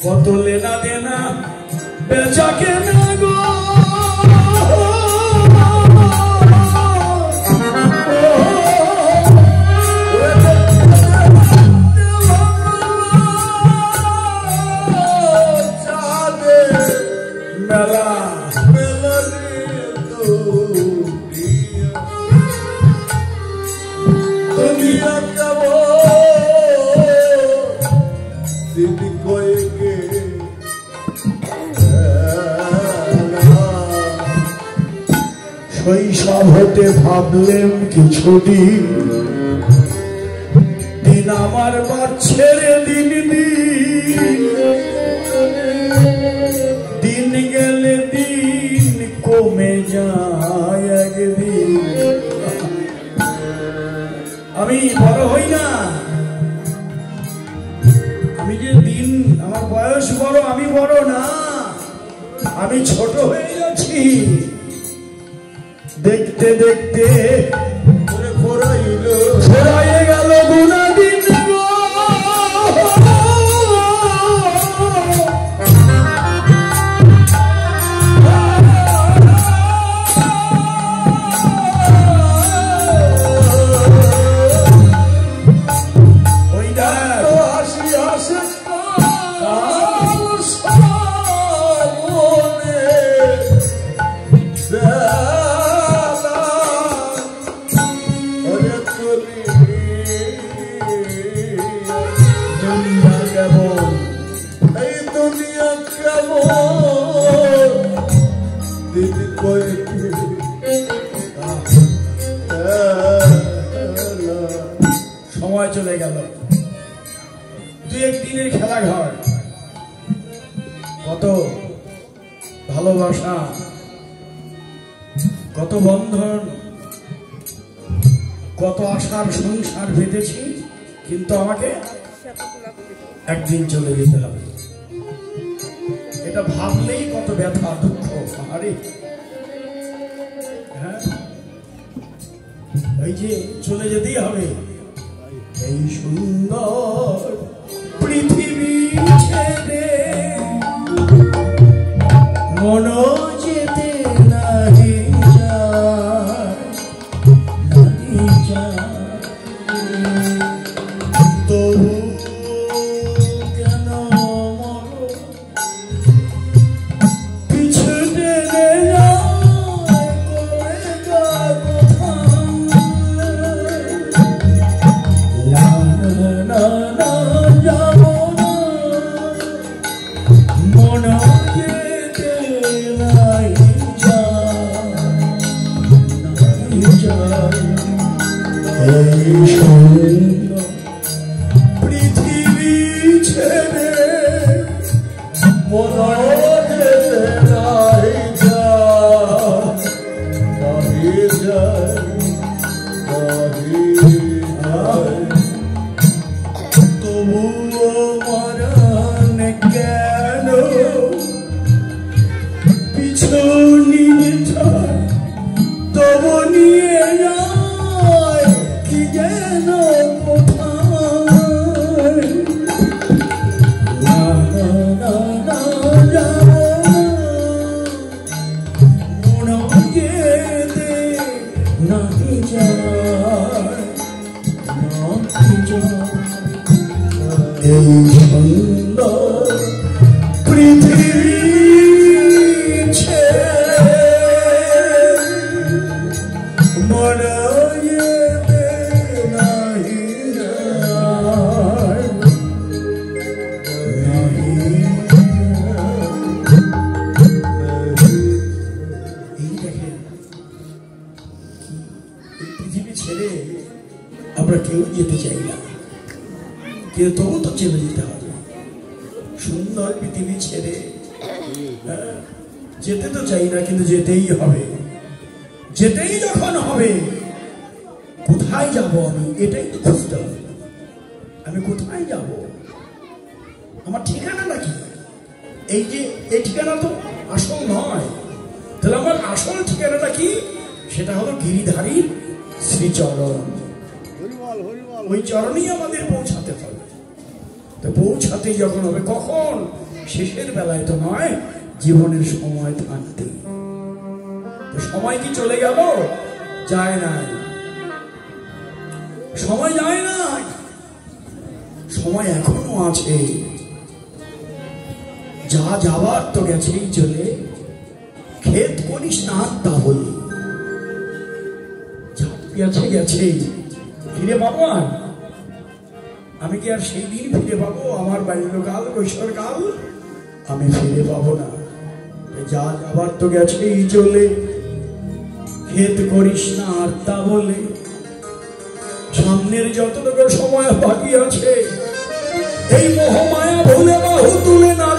কত লেনা দেনা বেচা কেনা গো মেলা দুনিয়া শৈশব হতে ভাবলেম কিছুদিন দিন আমার বাচ্চেরে দিন দিন গেলে দিন কমে যায় একদিন আমি বড় হই না আমি যে দিন আমার বয়স বড় আমি বড় না আমি ছোট হয়ে যাচ্ছি দেখতে দেখতে ফোরাইয়ে গেল গুনা দিন সময় চলে গেল দু একদিনের খেলা ঘর কত ভালোবাসা কত বন্ধন কত আশার সংসার বেঁধেছি কিন্তু আমাকে একদিন চলে যেতে হবে এটা ভাবলেই কত ব্যথা দুঃখ আরে হ্যাঁ এই যে চলে যেতেই হবে এই সুন্দর পৃথিবী ছেড়ে মন যেতে নাহি যায় তবু কেন পিছু টেনে পৃথিবী ছেড়ে মন যেতে নাহি যায় তবুও মরণ কেন পিছু নিয়ে যায় তবু নিয়ে যায় কি যেন কোথায় মন যেতে নাহি যায় এই সুন্দর পৃথিবী মন যেতে নাহি যায় এই দেখেন পৃথিবী ছেড়ে আমরা কেউ যেতে চাই না কেউ তবু তো চলে যেতে হবে সুন্দর পৃথিবী ছেড়ে যেতে তো চাই না কিন্তু যেতেই হবে যেতেই যখন হবে কোথায় যাব আমি এটাই তো খুঁজতে হবে আমি কোথায় যাব আমার ঠিকানা নাকি এই যে এই ঠিকানা তো আসল নয় তাহলে আমার আসল ঠিকানাটা কি সেটা হলো গিরিধারী শ্রীচরণ ওই চরণেই আমাদের পৌঁছাতে হবে তো পৌঁছাতে যখন হবে কখন শেষের বেলায় তো নয়, জীবনের সময় থাকতে। সময় কি চলে গেল? যায় নাই, সময় যায় নাই, সময় এখনো আছে। যা যাবার তো গেছেই চলে, খেদ করিস না তাহলে। গেছে গেছে, ফিরে পাবো আর? আমি কি আর সেই দিন ফিরে পাবো? আমার বাল্যকাল কৈশোরকাল আমি ফিরে পাবো না। যা যাবার তো গেছেই চলে, খেদ করিস না আর তা বলে। সামনের যতটুকু সময় বাকি আছে, এই মোহমায়া ভুলে বাহু তুলে না